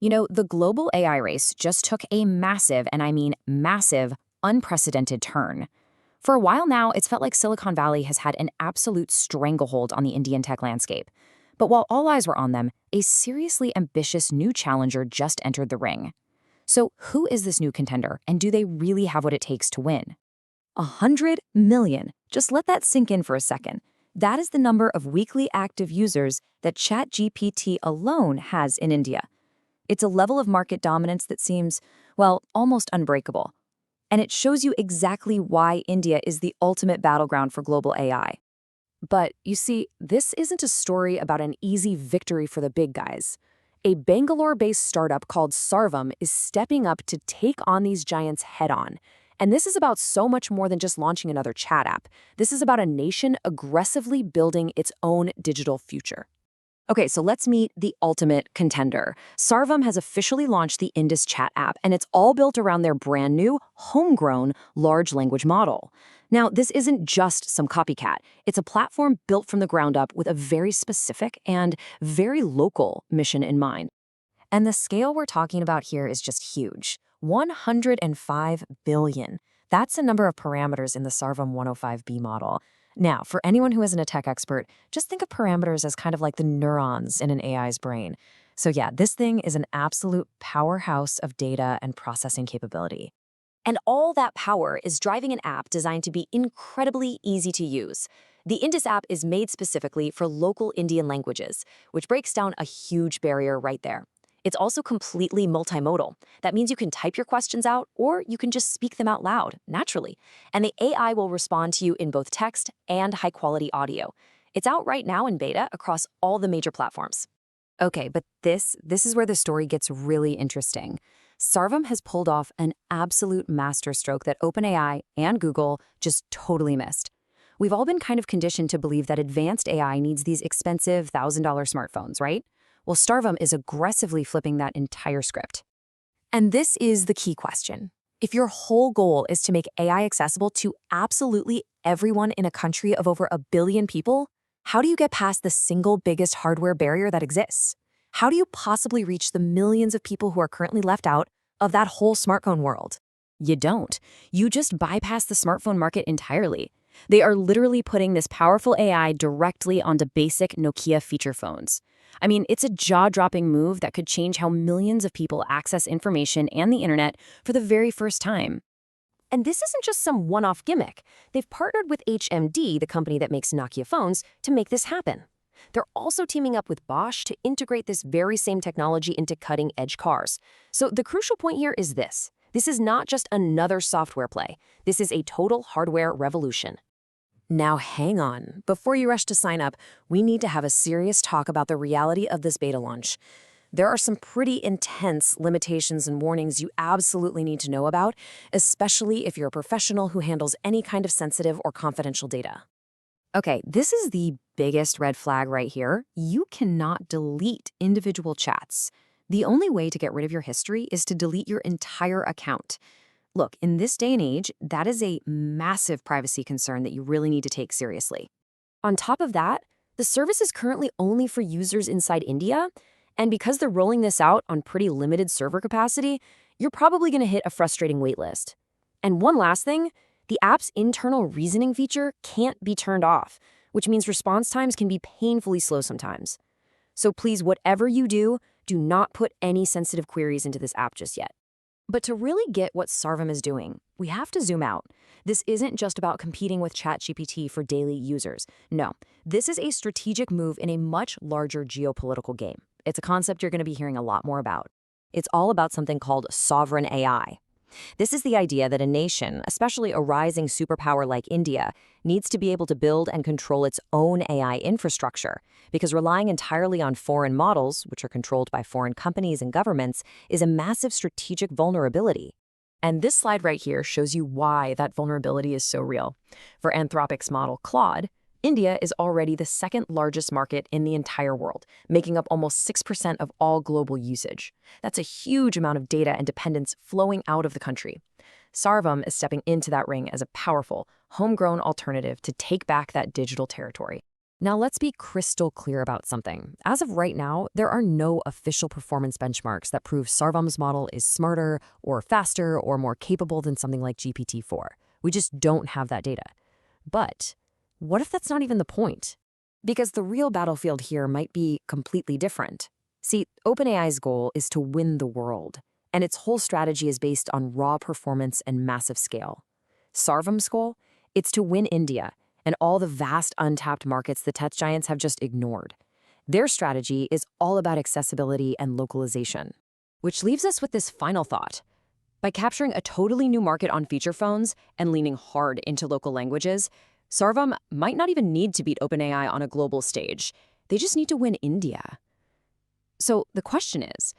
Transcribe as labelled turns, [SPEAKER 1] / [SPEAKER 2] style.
[SPEAKER 1] The global AI race just took a massive, and I mean massive, unprecedented turn. For a while now, it's felt like Silicon Valley has had an absolute stranglehold on the Indian tech landscape. But while all eyes were on them, a seriously ambitious new challenger just entered the ring. So who is this new contender, and do they really have what it takes to win? 100 million. Just let that sink in for a second. That is the number of weekly active users that ChatGPT alone has in India. It's a level of market dominance that seems, well, almost unbreakable. And it shows you exactly why India is the ultimate battleground for global AI. But you see, this isn't a story about an easy victory for the big guys. A Bangalore-based startup called Sarvam is stepping up to take on these giants head-on. And this is about so much more than just launching another chat app. This is about a nation aggressively building its own digital future. Okay, so let's meet the ultimate contender. Sarvam has officially launched the Indus chat app, and it's all built around their brand new, homegrown large language model. Now, this isn't just some copycat. It's a platform built from the ground up with a very specific and very local mission in mind. And the scale we're talking about here is just huge. 105 billion. That's the number of parameters in the Sarvam 105B model. Now, for anyone who isn't a tech expert, just think of parameters as kind of like the neurons in an AI's brain. So yeah, this thing is an absolute powerhouse of data and processing capability. And all that power is driving an app designed to be incredibly easy to use. The Indus app is made specifically for local Indian languages, which breaks down a huge barrier right there. It's also completely multimodal. That means you can type your questions out, or you can just speak them out loud, naturally. And the AI will respond to you in both text and high-quality audio. It's out right now in beta across all the major platforms. Okay, but this is where the story gets really interesting. Sarvam has pulled off an absolute masterstroke that OpenAI and Google just totally missed. We've all been kind of conditioned to believe that advanced AI needs these expensive $1,000 smartphones, right? Well, Sarvam is aggressively flipping that entire script. And this is the key question. If your whole goal is to make AI accessible to absolutely everyone in a country of over 1 billion people, how do you get past the single biggest hardware barrier that exists? How do you possibly reach the millions of people who are currently left out of that whole smartphone world? You don't. You just bypass the smartphone market entirely. They are literally putting this powerful AI directly onto basic Nokia feature phones. I mean, it's a jaw-dropping move that could change how millions of people access information and the internet for the very first time. And this isn't just some one-off gimmick. They've partnered with HMD, the company that makes Nokia phones, to make this happen. They're also teaming up with Bosch to integrate this very same technology into cutting-edge cars. So the crucial point here is this. This is not just another software play. This is a total hardware revolution. Now hang on. Before you rush to sign up, we need to have a serious talk about the reality of this beta launch. There are some pretty intense limitations and warnings you absolutely need to know about, especially if you're a professional who handles any kind of sensitive or confidential data. Okay, this is the biggest red flag right here. You cannot delete individual chats. The only way to get rid of your history is to delete your entire account. Look, in this day and age, that is a massive privacy concern that you really need to take seriously. On top of that, the service is currently only for users inside India, and because they're rolling this out on pretty limited server capacity, you're probably going to hit a frustrating waitlist. And one last thing, the app's internal reasoning feature can't be turned off, which means response times can be painfully slow sometimes. So please, whatever you do not put any sensitive queries into this app just yet. But to really get what Sarvam is doing, we have to zoom out. This isn't just about competing with ChatGPT for daily users. No, this is a strategic move in a much larger geopolitical game. It's a concept you're going to be hearing a lot more about. It's all about something called sovereign AI. This is the idea that a nation, especially a rising superpower like India, needs to be able to build and control its own AI infrastructure, because relying entirely on foreign models, which are controlled by foreign companies and governments, is a massive strategic vulnerability. And this slide right here shows you why that vulnerability is so real. For Anthropic's model Claude, India is already the second largest market in the entire world, making up almost 6% of all global usage. That's a huge amount of data and dependence flowing out of the country. Sarvam is stepping into that ring as a powerful, homegrown alternative to take back that digital territory.
[SPEAKER 2] Now, let's be crystal clear about something. As of right now, there are no official performance benchmarks that prove Sarvam's model is smarter or faster or more capable than something like GPT-4. We just don't have that data. But what if that's not even the point?
[SPEAKER 1] Because the real battlefield here might be completely different. See, OpenAI's goal is to win the world, and its whole strategy is based on raw performance and massive scale. Sarvam's goal? It's to win India and all the vast untapped markets the tech giants have just ignored. Their strategy is all about accessibility and localization.
[SPEAKER 2] Which leaves us with this final thought. By capturing a totally new market on feature phones and leaning hard into local languages, Sarvam might not even need to beat OpenAI on a global stage. They just need to win India. So the question is,